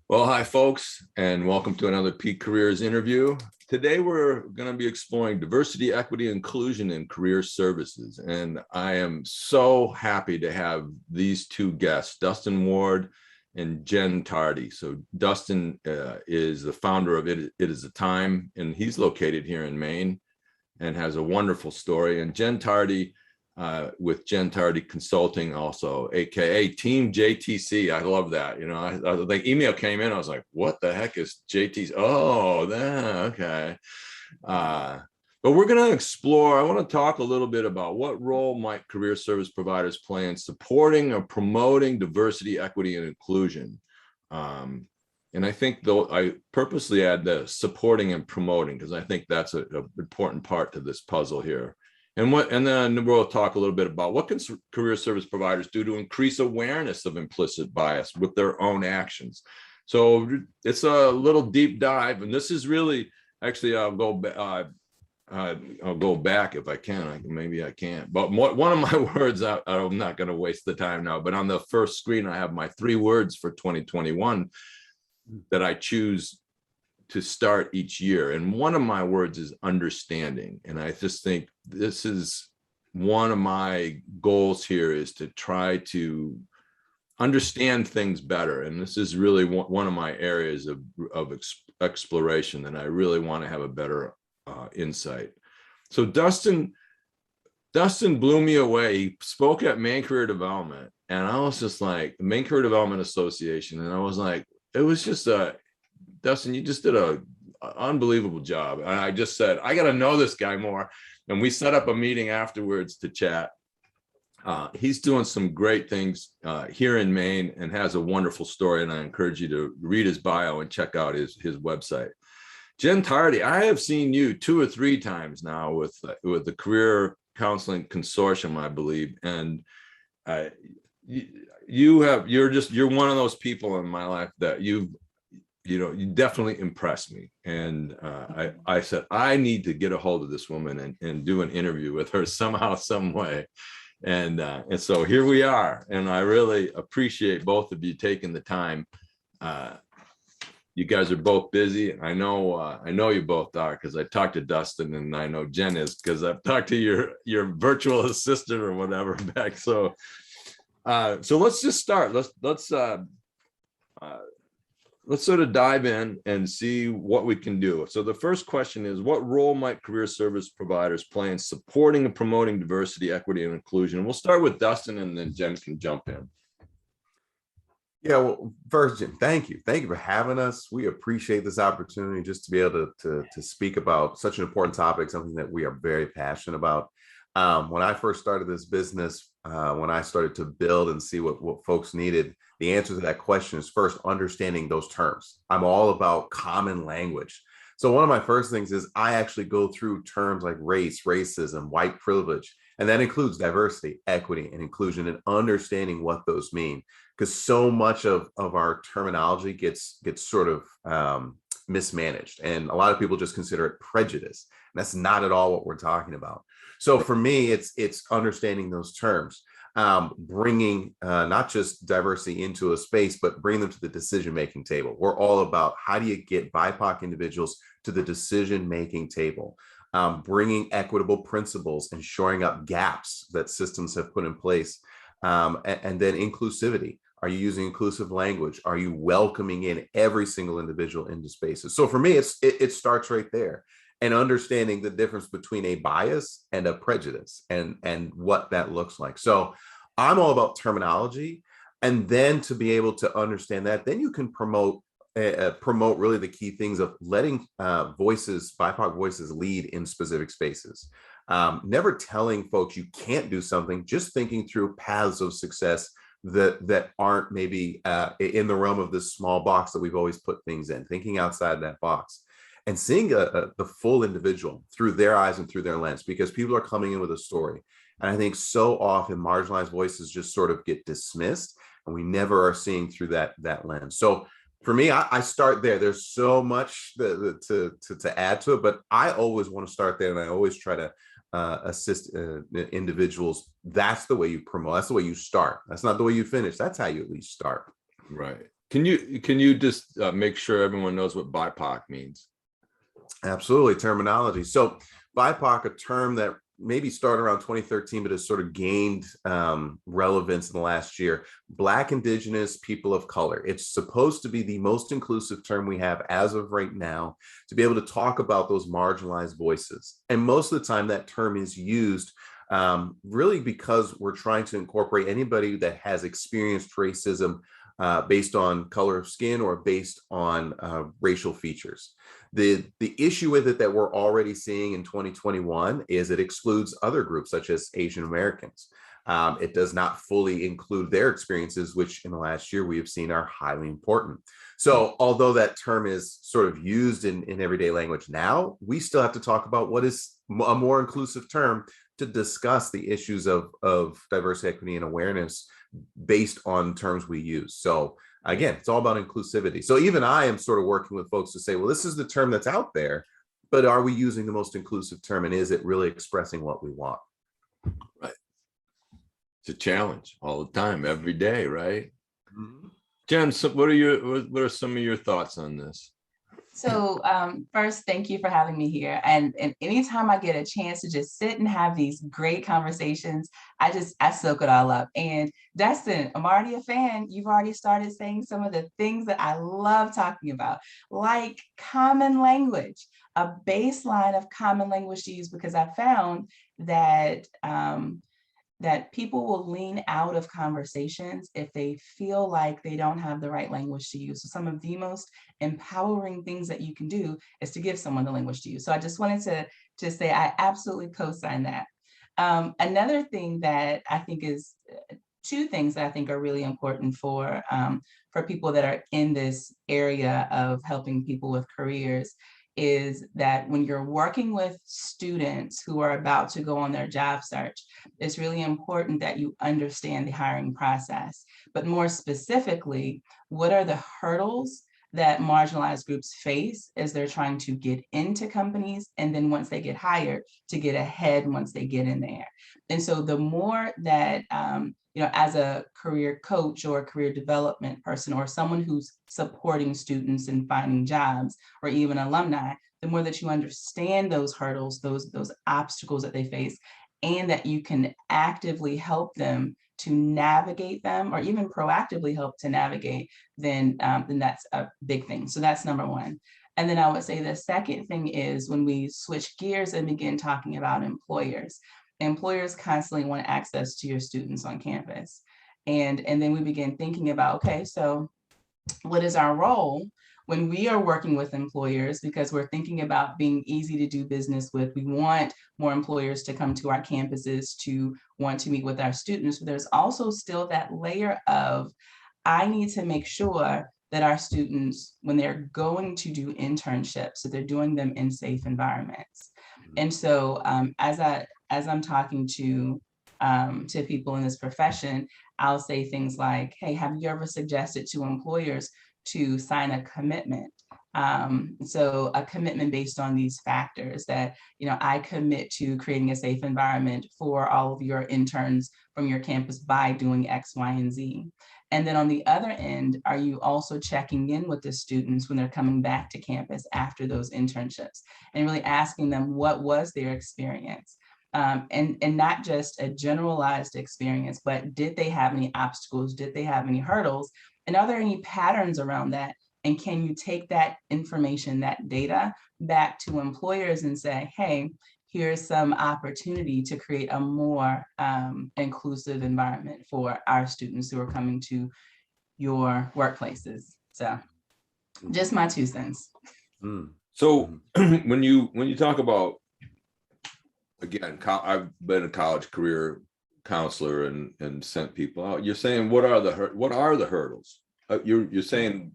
Well, hi, folks, and welcome to another Peak Careers interview. Today, we're going to be exploring diversity, equity, inclusion in career services. And I am so happy to have these two guests, Dustin Ward and Jen Tardy. So Dustin is the founder of It Is Time, and he's located here in Maine and has a wonderful story. And Jen Tardy, with Jen Tardy Consulting also, aka Team JTC. I love that. You know, like email came in, I was like, what the heck is JTC? Oh, okay. But we're going to explore, I want to talk a little bit about what role might career service providers play in supporting or promoting diversity, equity, and inclusion. And I think, though, I purposely add the supporting and promoting because I think that's an important part to this puzzle here. And then we'll talk a little bit about what can career service providers do to increase awareness of implicit bias with their own actions. So it's a little deep dive, and this is really actually I'll go back if I can. Maybe I can't. But one of my words, I'm not going to waste the time now. But on the first screen, I have my 3 words for 2021 that I choose to start each year. And one of my words is understanding. And I just think this is one of my goals here, is to try to understand things better. And this is really one of my areas of exploration, and I really want to have a better insight. So Dustin blew me away. He spoke at Maine Career Development, and I was just like, the Maine Career Development Association. And I was like, it was just Dustin, you just did an unbelievable job. And I just said, I got to know this guy more. And we set up a meeting afterwards to chat. He's doing some great things here in Maine and has a wonderful story. And I encourage you to read his bio and check out his website. Jen Tardy, I have seen you 2 or 3 times now with the Career Counseling Consortium, I believe. And you're one of those people in my life that you definitely impressed me. And I said, I need to get a hold of this woman and do an interview with her somehow, some way. And so here we are. And I really appreciate both of you taking the time. You guys are both busy. I know you both are, because I talked to Dustin, and I know Jen is because I've talked to your virtual assistant or whatever back. So let's just start. Let's sort of dive in and see what we can do. So the first question is, what role might career service providers play in supporting and promoting diversity, equity, and inclusion? We'll start with Dustin, and then Jen can jump in. Yeah, well, first, Jen, thank you. Thank you for having us. We appreciate this opportunity just to be able to speak about such an important topic, something that we are very passionate about. When I first started this business, when I started to build and see what folks needed, the answer to that question is first understanding those terms. I'm all about common language. So one of my first things is I actually go through terms like race, racism, white privilege, and that includes diversity, equity, and inclusion, and understanding what those mean. Because so much of our terminology gets sort of mismanaged. And a lot of people just consider it prejudice. And that's not at all what we're talking about. So for me, it's understanding those terms, bringing not just diversity into a space, but bring them to the decision-making table. We're all about how do you get BIPOC individuals to the decision-making table, bringing equitable principles and shoring up gaps that systems have put in place, and then inclusivity. Are you using inclusive language? Are you welcoming in every single individual into spaces? So for me, it starts right there. And understanding the difference between a bias and a prejudice and what that looks like. So I'm all about terminology. And then to be able to understand that, then you can promote really the key things of letting BIPOC voices lead in specific spaces. Never telling folks you can't do something, just thinking through paths of success that aren't maybe in the realm of this small box that we've always put things in, thinking outside that box. And seeing the full individual through their eyes and through their lens, because people are coming in with a story. And I think so often marginalized voices just sort of get dismissed, and we never are seeing through that lens. So for me, I start there. There's so much to add to it, but I always want to start there, and I always try to assist individuals. That's the way you promote. That's the way you start. That's not the way you finish. That's how you at least start. Right. Can you just make sure everyone knows what BIPOC means? Absolutely, terminology. So BIPOC, a term that maybe started around 2013, but has sort of gained relevance in the last year. Black, Indigenous, people of color. It's supposed to be the most inclusive term we have as of right now to be able to talk about those marginalized voices. And most of the time that term is used really because we're trying to incorporate anybody that has experienced racism based on color of skin or based on racial features. The issue with it that we're already seeing in 2021 is it excludes other groups such as Asian Americans. It does not fully include their experiences, which in the last year we have seen are highly important. So although that term is sort of used in everyday language now, we still have to talk about what is a more inclusive term to discuss the issues of diversity, equity, and awareness based on terms we use. So again, it's all about inclusivity. So even I am sort of working with folks to say, well, this is the term that's out there, but are we using the most inclusive term, and is it really expressing what we want? Right. It's a challenge all the time, every day, right? Mm-hmm. Jen, so what are some of your thoughts on this? So first, thank you for having me here. And anytime I get a chance to just sit and have these great conversations, I soak it all up. And Dustin, I'm already a fan. You've already started saying some of the things that I love talking about, like common language, a baseline of common language to use, because I found that that people will lean out of conversations if they feel like they don't have the right language to use. So some of the most empowering things that you can do is to give someone the language to use. So I just wanted to say I absolutely co-sign that. Another thing that I think is, two things that I think are really important for people that are in this area of helping people with careers is that when you're working with students who are about to go on their job search, it's really important that you understand the hiring process. But more specifically, what are the hurdles that marginalized groups face as they're trying to get into companies, and then once they get hired, to get ahead once they get in there. And so the more that, as a career coach or a career development person or someone who's supporting students in finding jobs or even alumni, the more that you understand those hurdles, those obstacles that they face, and that you can actively help them to navigate them or even proactively help to navigate, then that's a big thing. So that's number one. And then I would say the second thing is when we switch gears and begin talking about employers. Employers constantly want access to your students on campus. And then we begin thinking about, okay, so what is our role when we are working with employers, because we're thinking about being easy to do business with. We want more employers to come to our campuses to want to meet with our students. But there's also still that layer of, I need to make sure that our students, when they're going to do internships, that they're doing them in safe environments. And so as I'm talking to people in this profession, I'll say things like, hey, have you ever suggested to employers to sign a commitment? So a commitment based on these factors that, I commit to creating a safe environment for all of your interns from your campus by doing X, Y, and Z. And then on the other end, are you also checking in with the students when they're coming back to campus after those internships and really asking them what was their experience? And not just a generalized experience, but did they have any obstacles? Did they have any hurdles? And are there any patterns around that? And can you take that information, that data, back to employers and say, hey, here's some opportunity to create a more inclusive environment for our students who are coming to your workplaces. So just my 2 cents. So when you talk about, again, I've been a college career counselor and sent people out. You're saying what are the hurdles? You're saying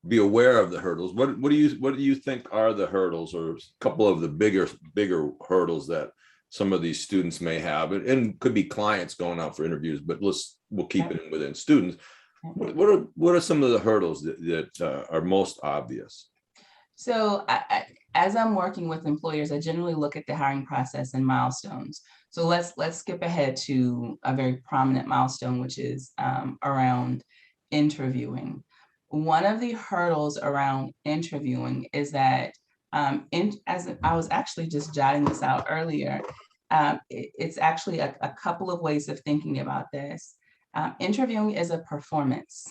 be aware of the hurdles. What do you think are the hurdles, or a couple of the bigger hurdles that some of these students may have, and could be clients going out for interviews, but we'll keep it within students. What are some of the hurdles that are most obvious? So as I'm working with employers, I generally look at the hiring process and milestones. So let's skip ahead to a very prominent milestone, which is around interviewing. one of the hurdles around interviewing is that, as I was actually just jotting this out earlier, it's actually a couple of ways of thinking about this. Interviewing is a performance,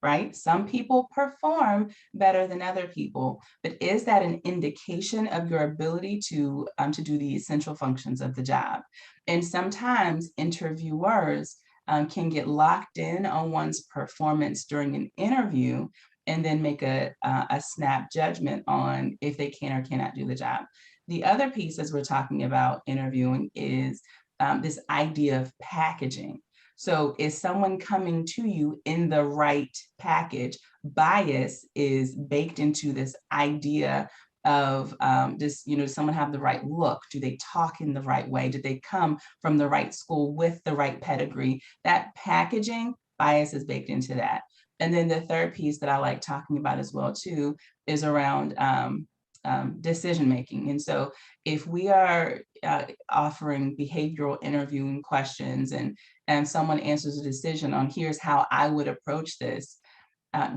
right? Some people perform better than other people, but is that an indication of your ability to do the essential functions of the job? And sometimes interviewers can get locked in on one's performance during an interview and then make a snap judgment on if they can or cannot do the job. The other piece, as we're talking about interviewing, is this idea of packaging. So is someone coming to you in the right package? Bias is baked into this idea of does someone have the right look? Do they talk in the right way? Did they come from the right school with the right pedigree? That packaging, bias is baked into that. And then the third piece that I like talking about as well too is around decision making. And so if we are offering behavioral interviewing questions and someone answers a decision on here's how I would approach this,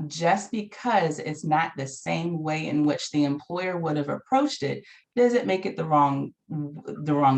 just because it's not the same way in which the employer would have approached it, does it make it the wrong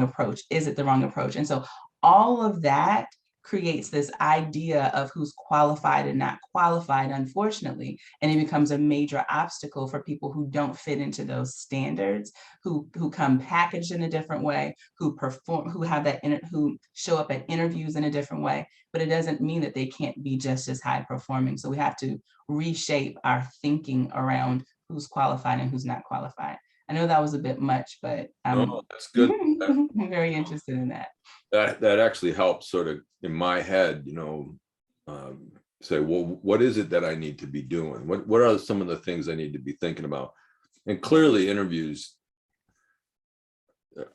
approach? Is it the wrong approach? And so all of that creates this idea of who's qualified and not qualified, unfortunately, and it becomes a major obstacle for people who don't fit into those standards, who come packaged in a different way, who perform, who have that, who show up at interviews in a different way, but it doesn't mean that they can't be just as high performing. So we have to reshape our thinking around who's qualified and who's not qualified. I know that was a bit much, but that's good. I'm very interested in that. That actually helps sort of in my head, say, well, what is it that I need to be doing? What are some of the things I need to be thinking about? And clearly interviews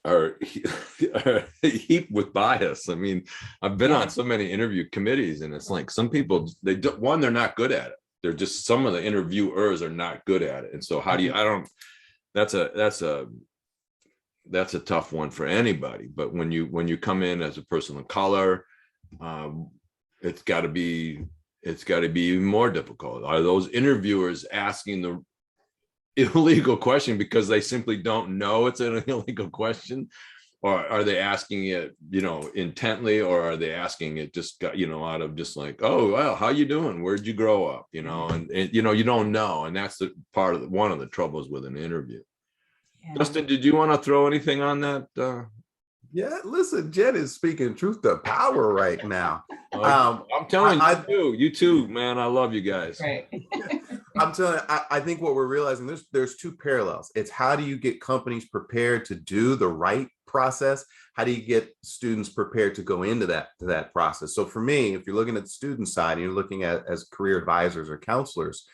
are heaped with bias. I mean, I've been on so many interview committees and it's like some people, they're not good at it. They're just, some of the interviewers are not good at it. And so how do you, that's a tough one for anybody. But when you come in as a person of color, it's got to be even more difficult. Are those interviewers asking the illegal question because they simply don't know it's an illegal question, or are they asking it, intently, or are they asking it just out of just like, oh well, how you doing? Where'd you grow up? And you don't know, and that's the part of one of the troubles with an interview. Yeah. Dustin, did you want to throw anything on that? Yeah, listen, Jen is speaking truth to power right now. I'm telling you too, man. I love you guys. Right. I'm telling you, I think what we're realizing, there's two parallels. It's how do you get companies prepared to do the right process? How do you get students prepared to go into that process? So for me, if you're looking at the student side and you're looking at as career advisors or counselors,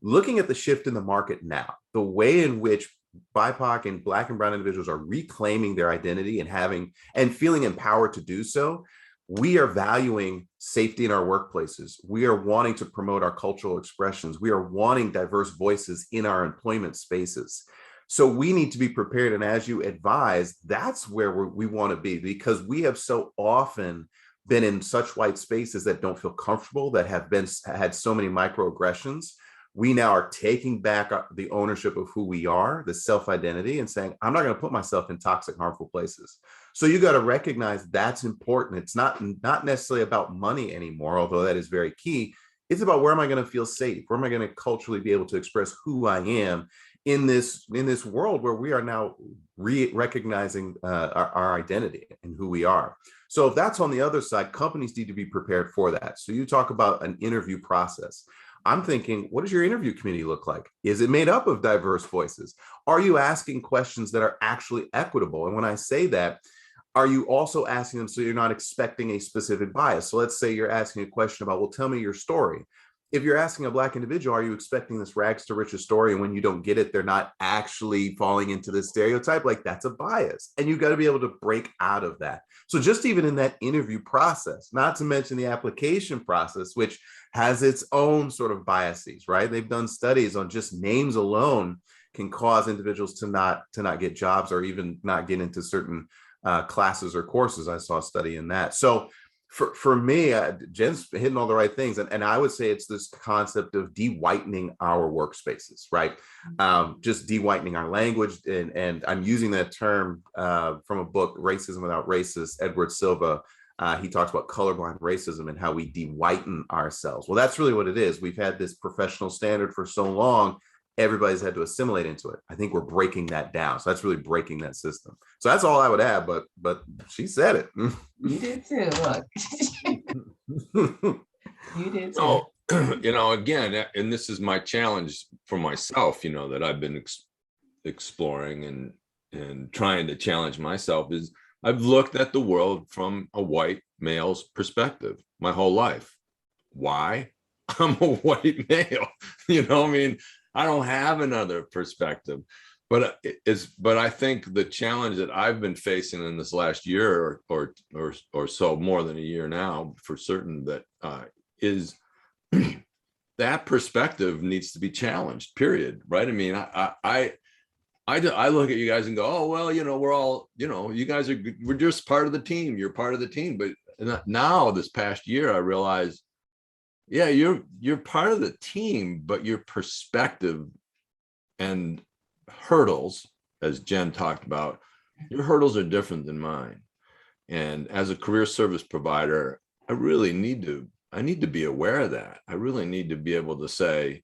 looking at the shift in the market now, the way in which BIPOC and Black and Brown individuals are reclaiming their identity and feeling empowered to do so. We are valuing safety in our workplaces. We are wanting to promote our cultural expressions. We are wanting diverse voices in our employment spaces. So we need to be prepared. And as you advise, that's where we want to be, because we have so often been in such white spaces that don't feel comfortable, that have had so many microaggressions. We now are taking back the ownership of who we are, the self-identity, and saying, I'm not going to put myself in toxic, harmful places. So you got to recognize that's important. It's not necessarily about money anymore, although that is very key. It's about, where am I going to feel safe? Where am I going to culturally be able to express who I am in this world where we are now recognizing our identity and who we are. So if that's on the other side, companies need to be prepared for that. So you talk about an interview process. I'm thinking, what does your interview committee look like? Is it made up of diverse voices? Are you asking questions that are actually equitable? And when I say that, are you also asking them so you're not expecting a specific bias? So let's say you're asking a question about, well, tell me your story. If you're asking a Black individual, are you expecting this rags to riches story? And when you don't get it, they're not actually falling into this stereotype. Like, that's a bias. And you've got to be able to break out of that. So just even in that interview process, not to mention the application process, which has its own sort of biases, right? They've done studies on just names alone can cause individuals to not get jobs or even not get into certain classes or courses. I saw a study in that. So For me, Jen's hitting all the right things, and I would say it's this concept of de-whitening our workspaces, right? Just de-whitening our language, and I'm using that term from a book, Racism Without Racists, Edward Silva. He talks about colorblind racism and how we de-whiten ourselves. Well, that's really what it is. We've had this professional standard for so long, everybody's had to assimilate into it. I think we're breaking that down. So that's really breaking that system. So that's all I would add, but she said it. You did too, look. You did too. Oh, again, and this is my challenge for myself, that I've been exploring and trying to challenge myself, is I've looked at the world from a white male's perspective my whole life. Why? I'm a white male. I don't have another perspective. But I think the challenge that I've been facing in this last year or so, more than a year now, for certain, that is that perspective needs to be challenged. Period. Right? I mean, I look at you guys and go, oh well, we're all, you guys we're just part of the team. You're part of the team. But now, this past year, I realized, yeah, you're part of the team, but your perspective and hurdles, as Jen talked about, your hurdles are different than mine. And as a career service provider, I need to be aware of that. I really need to be able to say,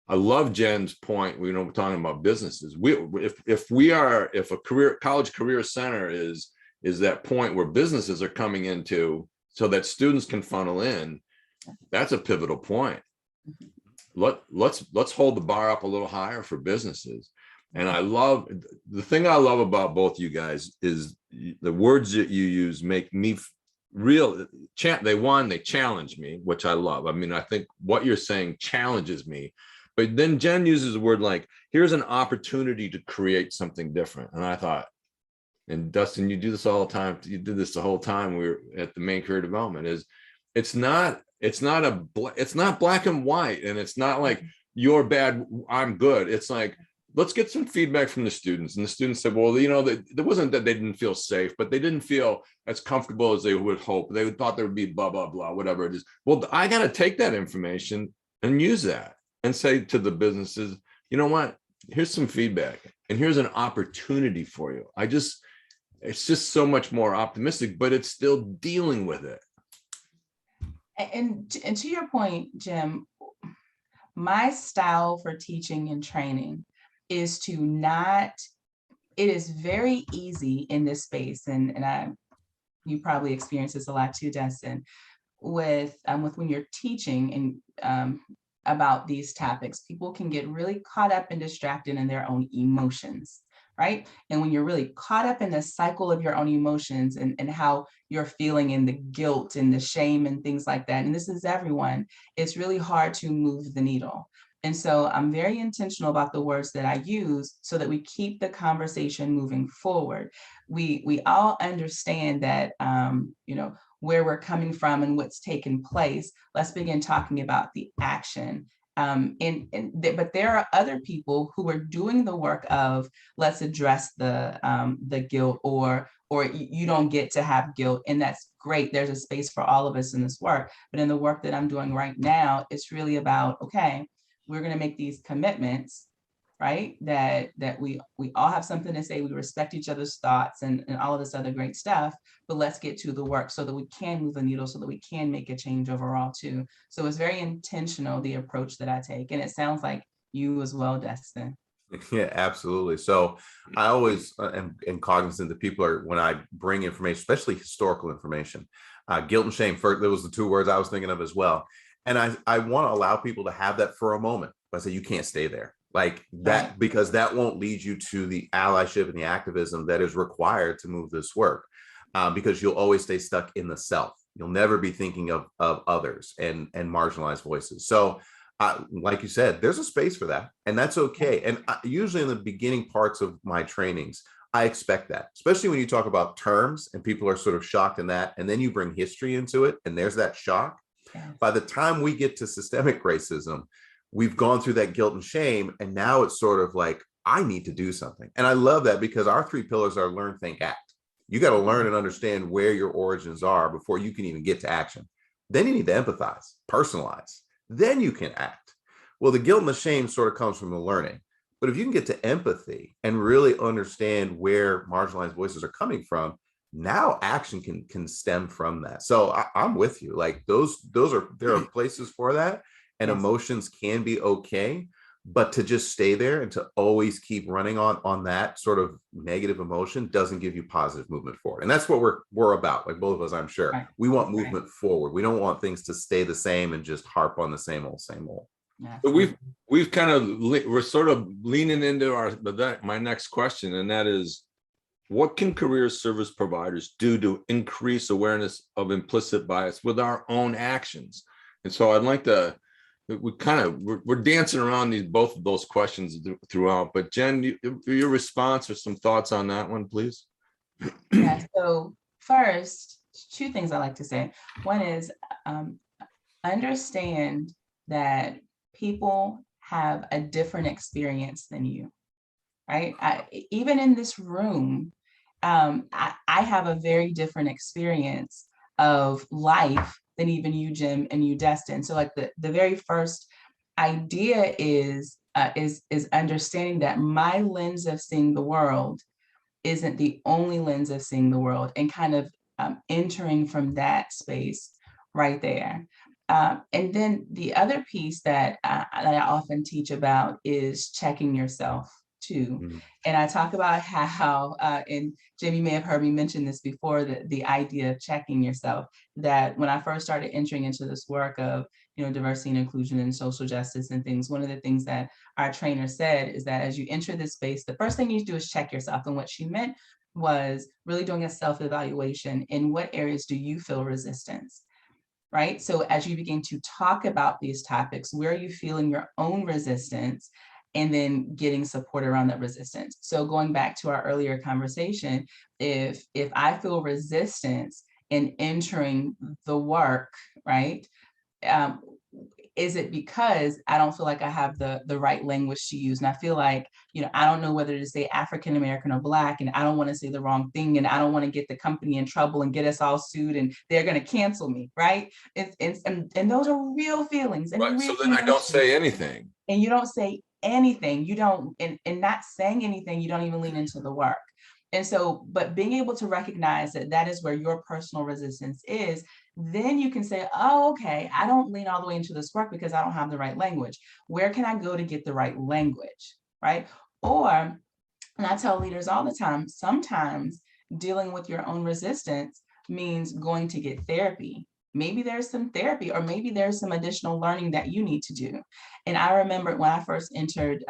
I love Jen's point. We're talking about businesses. If a college career center is that point where businesses are coming into so that students can funnel in, that's a pivotal point. Let's hold the bar up a little higher for businesses. And the thing I love about both you guys is the words that you use make me real. They challenge me, which I love. I mean, I think what you're saying challenges me. But then Jen uses a word like, here's an opportunity to create something different. And I thought, and Dustin, you do this all the time. You did this the whole time we were at the Maine Career Development. It's not black and white, and it's not like you're bad, I'm good. It's like, let's get some feedback from the students. And the students said, well, there wasn't that they didn't feel safe, but they didn't feel as comfortable as they would hope. They thought there would be blah, blah, blah, whatever it is. Well, I got to take that information and use that and say to the businesses, you know what, here's some feedback and here's an opportunity for you. It's just so much more optimistic, but it's still dealing with it. And to your point, Jim, my style for teaching and training is it is very easy in this space, and you probably experience this a lot too, Dustin, with when you're teaching and about these topics, people can get really caught up and distracted in their own emotions, right? And when you're really caught up in the cycle of your own emotions and how you're feeling, and the guilt and the shame and things like that, and this is everyone, it's really hard to move the needle. And so I'm very intentional about the words that I use so that we keep the conversation moving forward. We all understand that, where we're coming from and what's taken place. Let's begin talking about the action. But there are other people who are doing the work of, let's address the guilt, or you don't get to have guilt, and that's great. There's a space for all of us in this work. But in the work that I'm doing right now, it's really about, okay, we're going to make these commitments, right? That we all have something to say. We respect each other's thoughts and all of this other great stuff. But let's get to the work so that we can move the needle, so that we can make a change overall too. So it's very intentional, the approach that I take, and it sounds like you as well, Dustin. Yeah, absolutely. So I always am cognizant that people are, when I bring information, especially historical information, guilt and shame, first, those were the two words I was thinking of as well. And I want to allow people to have that for a moment. I say, you can't stay there like that, right, because that won't lead you to the allyship and the activism that is required to move this work, because you'll always stay stuck in the self. You'll never be thinking of others and marginalized voices. So like you said, there's a space for that, and that's okay. And usually in the beginning parts of my trainings, I expect that, especially when you talk about terms and people are sort of shocked in that, and then you bring history into it and there's that shock. By the time we get to systemic racism, we've gone through that guilt and shame, and now it's sort of like, I need to do something. And I love that, because our three pillars are learn, think, act. You got to learn and understand where your origins are before you can even get to action. Then you need to empathize, personalize. Then you can act. Well, the guilt and the shame sort of comes from the learning. But if you can get to empathy and really understand where marginalized voices are coming from, now action can stem from that. So I'm with you. Like there are places for that, and Yes. emotions can be okay. But to just stay there and to always keep running on that sort of negative emotion doesn't give you positive movement forward. And that's what we're about. Like both of us, I'm sure. Right. We want movement forward. We don't want things to stay the same and just harp on the same old, same old. But we've kind of we're sort of leaning into my next question, and that is, what can career service providers do to increase awareness of implicit bias with our own actions? And so I'd like to. We're dancing around both of those questions throughout, but Jen, your response or some thoughts on that one, please. Yeah, so first, two things I like to say. One is understand that people have a different experience than you, right? Even in this room, I have a very different experience of life than even you, Jim, and you, Dustin. So like the very first idea is understanding that my lens of seeing the world isn't the only lens of seeing the world, and kind of entering from that space right there. And then the other piece that I often teach about is checking yourself too. Mm-hmm. And I talk about how, and Jim, you may have heard me mention this before, the idea of checking yourself, that when I first started entering into this work of, diversity and inclusion and social justice and things, one of the things that our trainer said is that as you enter this space, the first thing you do is check yourself. And what she meant was really doing a self-evaluation. In what areas do you feel resistance? Right? So as you begin to talk about these topics, where are you feeling your own resistance? And then getting support around that resistance. So going back to our earlier conversation, if I feel resistance in entering the work, right? Is it because I don't feel like I have the right language to use? And I feel like, I don't know whether to say African American or Black, and I don't want to say the wrong thing, and I don't want to get the company in trouble and get us all sued, and they're going to cancel me, right? And those are real feelings. And right. So then I don't say anything. And you don't say anything. You don't, and not saying anything, you don't even lean into the work. And so, but being able to recognize that is where your personal resistance is, then you can say, oh, okay, I don't lean all the way into this work because I don't have the right language. Where can I go to get the right language, right? Or, and I tell leaders all the time, sometimes dealing with your own resistance means going to get therapy. Maybe there's some therapy, or maybe there's some additional learning that you need to do. And I remember when I first entered,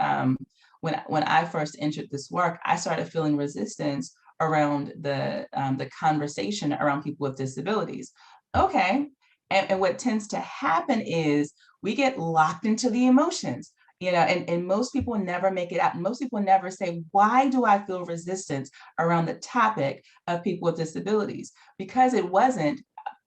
when I first entered this work, I started feeling resistance around the conversation around people with disabilities. Okay, and what tends to happen is we get locked into the emotions, and most people never make it out. Most people never say, why do I feel resistance around the topic of people with disabilities? Because it wasn't,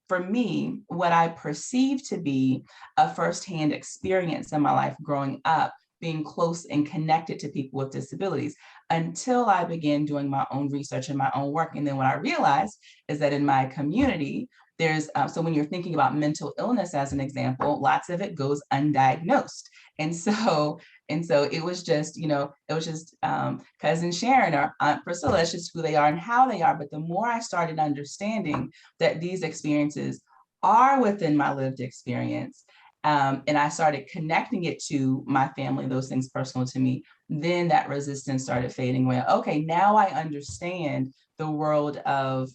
for me, what I perceived to be a firsthand experience in my life growing up, being close and connected to people with disabilities, until I began doing my own research and my own work. And then what I realized is that in my community, there's, so when you're thinking about mental illness as an example, lots of it goes undiagnosed. And so it was just, cousin Sharon or Aunt Priscilla, it's just who they are and how they are. But the more I started understanding that these experiences are within my lived experience, and I started connecting it to my family, those things personal to me, then that resistance started fading away. Okay, now I understand the world of,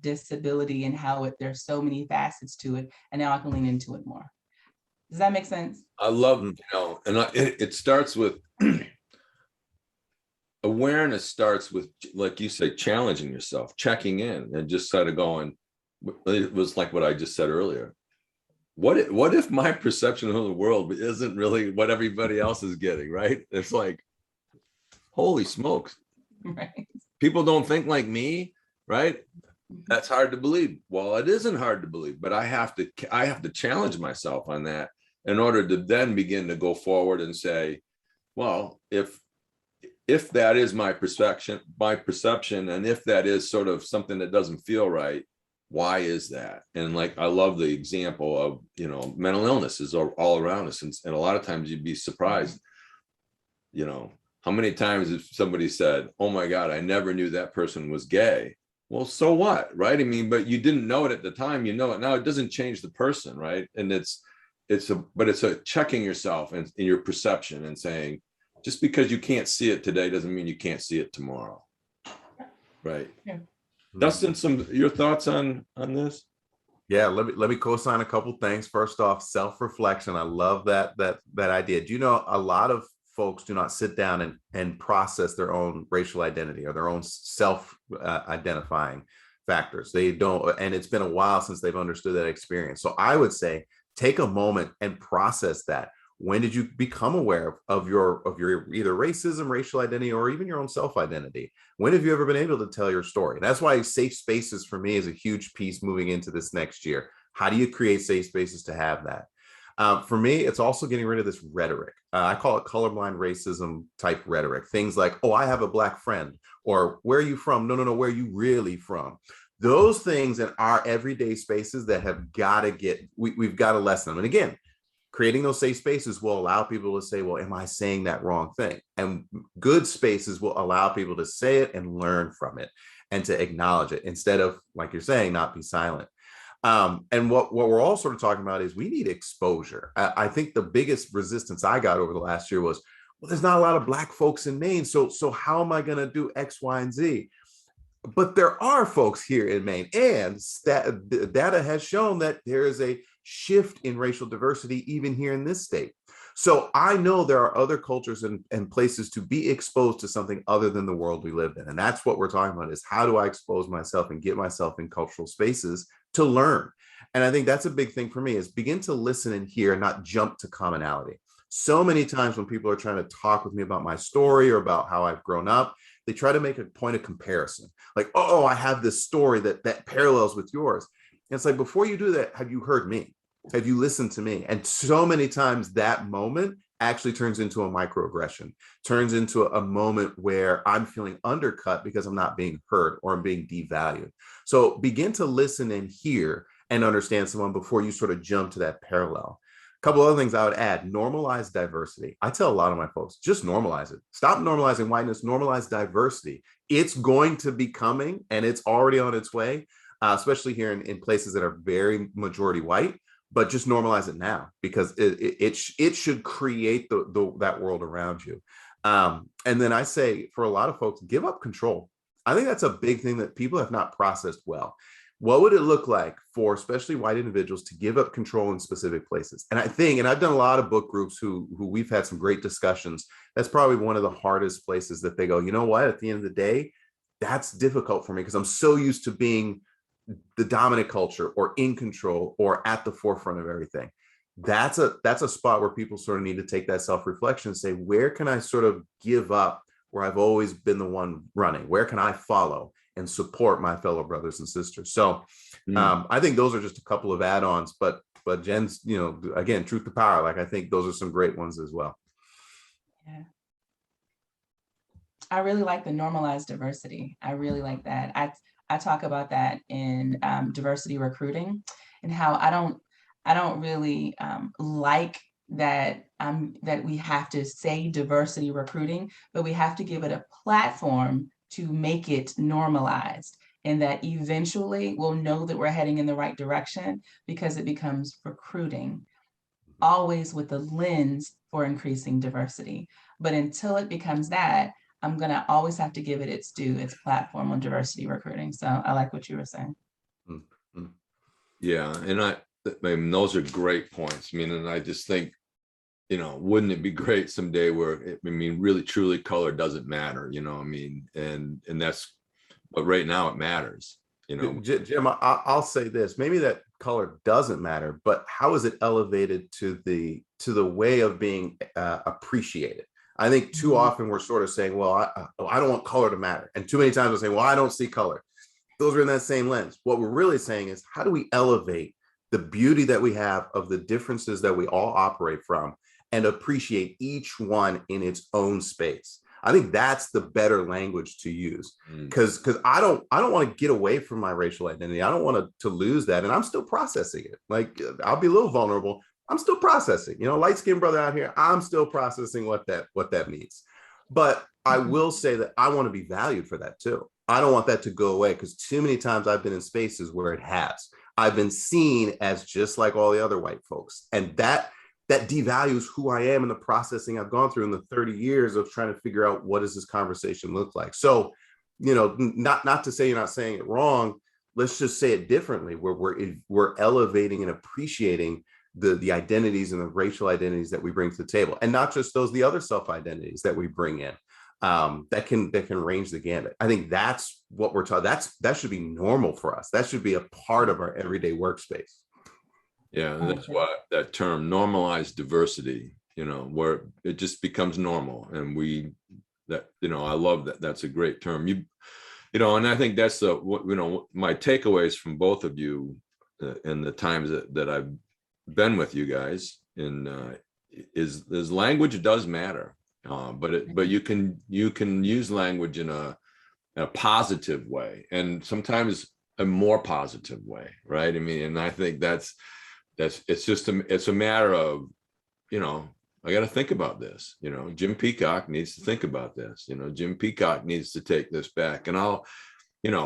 disability and how there's so many facets to it, and now I can lean into it more. Does that make sense? I love, and it starts with awareness. Starts with, like you say, challenging yourself, checking in, and just sort of going. It was like what I just said earlier. What if my perception of the world isn't really what everybody else is getting, right? It's like, holy smokes. Right. People don't think like me, right? That's hard to believe. Well, it isn't hard to believe, but I have to challenge myself on that in order to then begin to go forward and say, well, if if that is my perception, and if that is sort of something that doesn't feel right, why is that? And like, I love the example of, mental illnesses are all around us. And a lot of times you'd be surprised, how many times if somebody said, oh my God, I never knew that person was gay. Well, so what, right? I mean, but you didn't know it at the time, you know it now. It doesn't change the person, right? And it's a checking yourself and in your perception and saying, just because you can't see it today doesn't mean you can't see it tomorrow, right? Yeah. Dustin, your thoughts on this? Yeah, let me co-sign a couple things. First off, self-reflection. I love that idea. Do you know a lot of folks do not sit down and process their own racial identity or their own self-identifying factors. They don't, and it's been a while since they've understood that experience. So I would say take a moment and process that. When did you become aware of your either racism, racial identity, or even your own self-identity? When have you ever been able to tell your story? That's why safe spaces for me is a huge piece moving into this next year. How do you create safe spaces to have that? For me, it's also getting rid of this rhetoric. I call it colorblind racism type rhetoric. Things like, oh, I have a Black friend, or where are you from? No, where are you really from? Those things in our everyday spaces that have got to we've got to lessen them. And again, creating those safe spaces will allow people to say, well, am I saying that wrong thing? And good spaces will allow people to say it and learn from it and to acknowledge it instead of, like you're saying, not be silent. And what we're all sort of talking about is we need exposure. I think the biggest resistance I got over the last year was, well, there's not a lot of Black folks in Maine. So how am I going to do X, Y, and Z? But there are folks here in Maine, and data has shown that there is a shift in racial diversity even here in this state. So I know there are other cultures and places to be exposed to something other than the world we live in. And that's what we're talking about, is how do I expose myself and get myself in cultural spaces to learn? And I think that's a big thing for me, is begin to listen and hear, not jump to commonality. So many times when people are trying to talk with me about my story or about how I've grown up, they try to make a point of comparison. Like, oh, I have this story that parallels with yours. And it's like, before you do that, have you heard me? Have you listened to me? And so many times that moment actually turns into a microaggression, turns into a moment where I'm feeling undercut because I'm not being heard or I'm being devalued. So begin to listen and hear and understand someone before you sort of jump to that parallel. A couple other things I would add: normalized diversity. I tell a lot of my folks, just normalize it. Stop normalizing whiteness, normalize diversity. It's going to be coming, and it's already on its way, especially here in places that are very majority white. But just normalize it now, because it should create that world around you. And then I say, for a lot of folks, give up control. I think that's a big thing that people have not processed well. What would it look like for especially white individuals to give up control in specific places? And I think, and I've done a lot of book groups who we've had some great discussions, that's probably one of the hardest places that they go, you know what, at the end of the day, that's difficult for me because I'm so used to being the dominant culture or in control or at the forefront of everything. That's a spot where people sort of need to take that self-reflection and say, where can I sort of give up where I've always been the one running? Where can I follow and support my fellow brothers and sisters? So I think those are just a couple of add-ons, but Jen's, again, truth to power. Like, I think those are some great ones as well. Yeah. I really like the normalized diversity. I really like that. I talk about that in diversity recruiting, and how I don't really like that that we have to say diversity recruiting, but we have to give it a platform to make it normalized, and that eventually we'll know that we're heading in the right direction because it becomes recruiting, always with the lens for increasing diversity. But until it becomes that, I'm going to always have to give it its due, its platform on diversity recruiting. So I like what you were saying. Mm-hmm. Yeah. And I mean, those are great points. I mean, and I just think, wouldn't it be great someday where, really, truly color doesn't matter, and that's, but right now it matters, Jim, I'll say this, maybe that color doesn't matter, but how is it elevated to the way of being appreciated? I think too often we're sort of saying, well, I don't want color to matter. And too many times we're saying, well, I don't see color. Those are in that same lens. What we're really saying is, how do we elevate the beauty that we have of the differences that we all operate from and appreciate each one in its own space? I think that's the better language to use, because I don't want to get away from my racial identity. I don't want to lose that, and I'm still processing it. Like, I'll be a little vulnerable. I'm still processing. Light skinned brother out here, I'm still processing what that means. But I will say that I want to be valued for that too. I don't want that to go away, because too many times I've been in spaces where it has. I've been seen as just like all the other white folks, and that devalues who I am and the processing I've gone through in the 30 years of trying to figure out what does this conversation look like. So, not to say you're not saying it wrong. Let's just say it differently, where we're elevating and appreciating the identities and the racial identities that we bring to the table, and not just those, the other self-identities that we bring in, that can range the gamut. I think that's what we're taught. That should be normal for us. That should be a part of our everyday workspace. Yeah, and that's why that term normalized diversity, where it just becomes normal. And I love that. That's a great term. And I think that's my takeaways from both of you in the times that I've been with you guys is language does matter. But you can use language in a positive way, and sometimes a more positive way, right? I mean, and I think it's a matter of, I got to think about this. Jim Peacock needs to think about this. Jim Peacock needs to take this back. And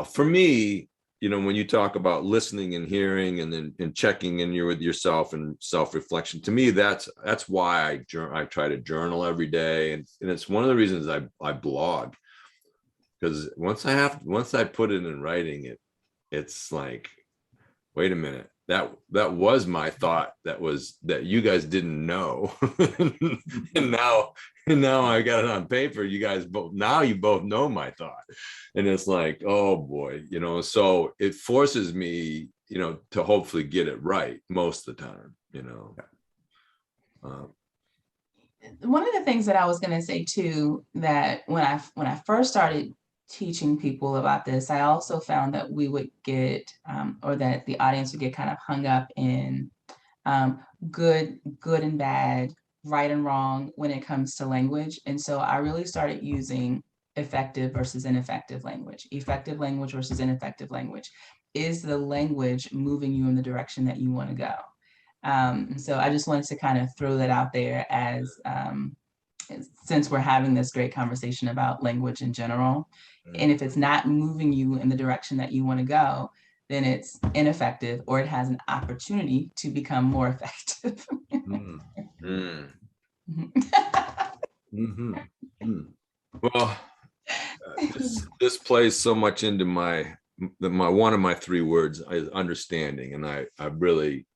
for me, when you talk about listening and hearing, and then checking in with yourself and self-reflection, to me, that's why I try to journal every day. And it's one of the reasons I blog, because once I put it in writing, it's like, wait a minute, that was my thought, that you guys didn't know. and now I got it on paper. You guys both know my thought. And it's like, oh boy, so it forces me, to hopefully get it right most of the time, One of the things that I was going to say too, that when I first started teaching people about this, I also found that we would get, or that the audience would get kind of hung up in good and bad, right and wrong when it comes to language. And so I really started using effective versus ineffective language. Effective language versus ineffective language. Is the language moving you in the direction that you want to go? And so I just wanted to kind of throw that out there as since we're having this great conversation about language in general. And if it's not moving you in the direction that you want to go, then it's ineffective, or it has an opportunity to become more effective. Well, this plays so much into my one of my three words is understanding. And I really,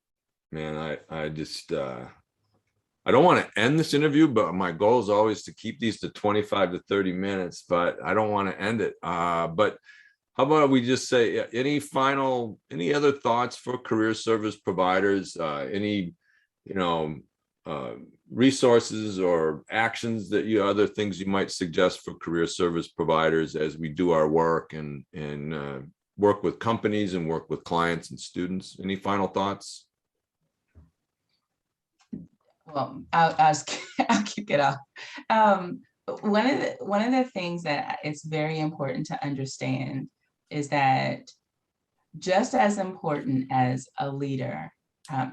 man, I just I don't want to end this interview, but my goal is always to keep these to 25 to 30 minutes, but I don't want to end it. But how about we just say any other thoughts for career service providers, any, resources or actions other things you might suggest for career service providers as we do our work and work with companies and work with clients and students? Any final thoughts? Well, I'll kick it off. One of the things that it's very important to understand is that just as important as a leader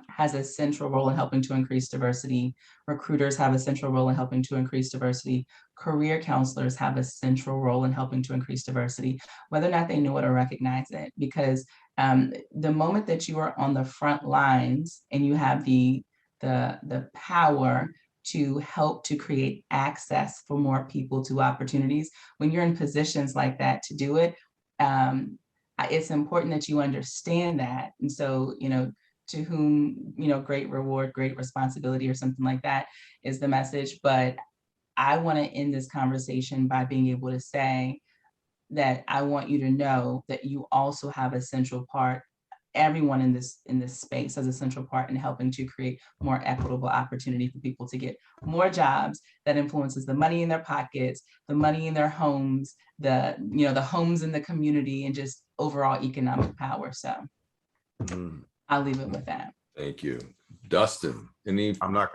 has a central role in helping to increase diversity, recruiters have a central role in helping to increase diversity, career counselors have a central role in helping to increase diversity, whether or not they know it or recognize it. Because the moment that you are on the front lines and you have the power to help to create access for more people to opportunities, when you're in positions like that to do it, it's important that you understand that. And so, to whom, great reward, great responsibility, or something like that is the message. But I want to end this conversation by being able to say that I want you to know that you also have a central part. Everyone in this space has a central part in helping to create more equitable opportunity for people to get more jobs that influences the money in their pockets, the money in their homes, the homes in the community, and just overall economic power. So I'll leave it with that. Thank you. Dustin, I'm not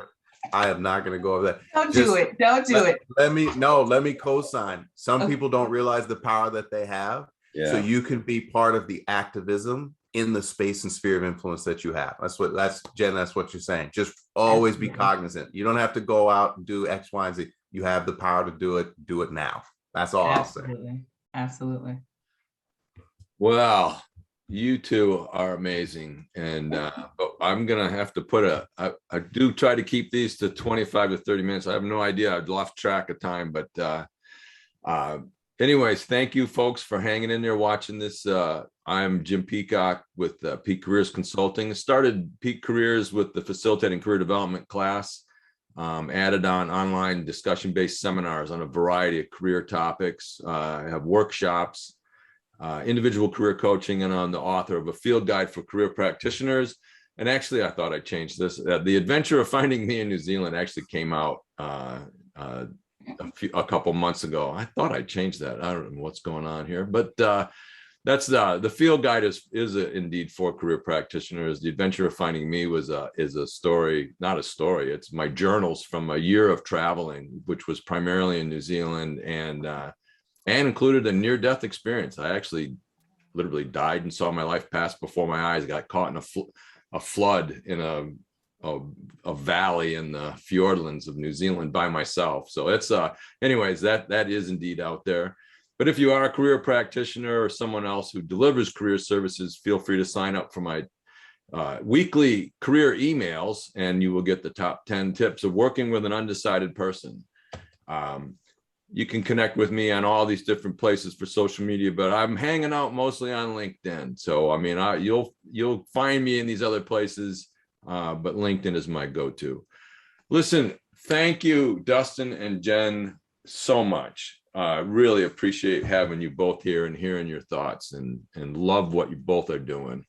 I am not going to go over that. Don't do it. Don't do it. Let me co-sign. Some people don't realize the power that they have. Yeah. So you can be part of the activism in the space and sphere of influence that you have. That's Jen, that's what you're saying. Just always be cognizant. You don't have to go out and do X, Y, and Z. You have the power to do it now. That's all I'll say. Absolutely. Well, you two are amazing. And but I'm going to have to I do try to keep these to 25 to 30 minutes. I have no idea. I've lost track of time, but anyways, thank you folks for hanging in there watching this. I'm Jim Peacock with Peak Careers Consulting. Started Peak Careers with the Facilitating Career Development class, added on online discussion-based seminars on a variety of career topics. I have workshops, individual career coaching, and I'm the author of a field guide for career practitioners. And actually, I thought I changed this. The Adventure of Finding Me in New Zealand actually came out a couple months ago. I thought I changed that. I don't know what's going on here, but that's the field guide is indeed for career practitioners. The Adventure of Finding Me is a story, not a story. It's my journals from a year of traveling, which was primarily in New Zealand, and included a near-death experience. I actually literally died and saw my life pass before my eyes. Got caught in a flood in a valley in the Fiordlands of New Zealand by myself. So it's anyways, that is indeed out there. But if you are a career practitioner or someone else who delivers career services, feel free to sign up for my weekly career emails, and you will get the top 10 tips of working with an undecided person. You can connect with me on all these different places for social media, but I'm hanging out mostly on LinkedIn. So, I mean, you'll find me in these other places, but LinkedIn is my go-to. Listen, thank you, Dustin and Jen, so much. Really appreciate having you both here and hearing your thoughts, and love what you both are doing.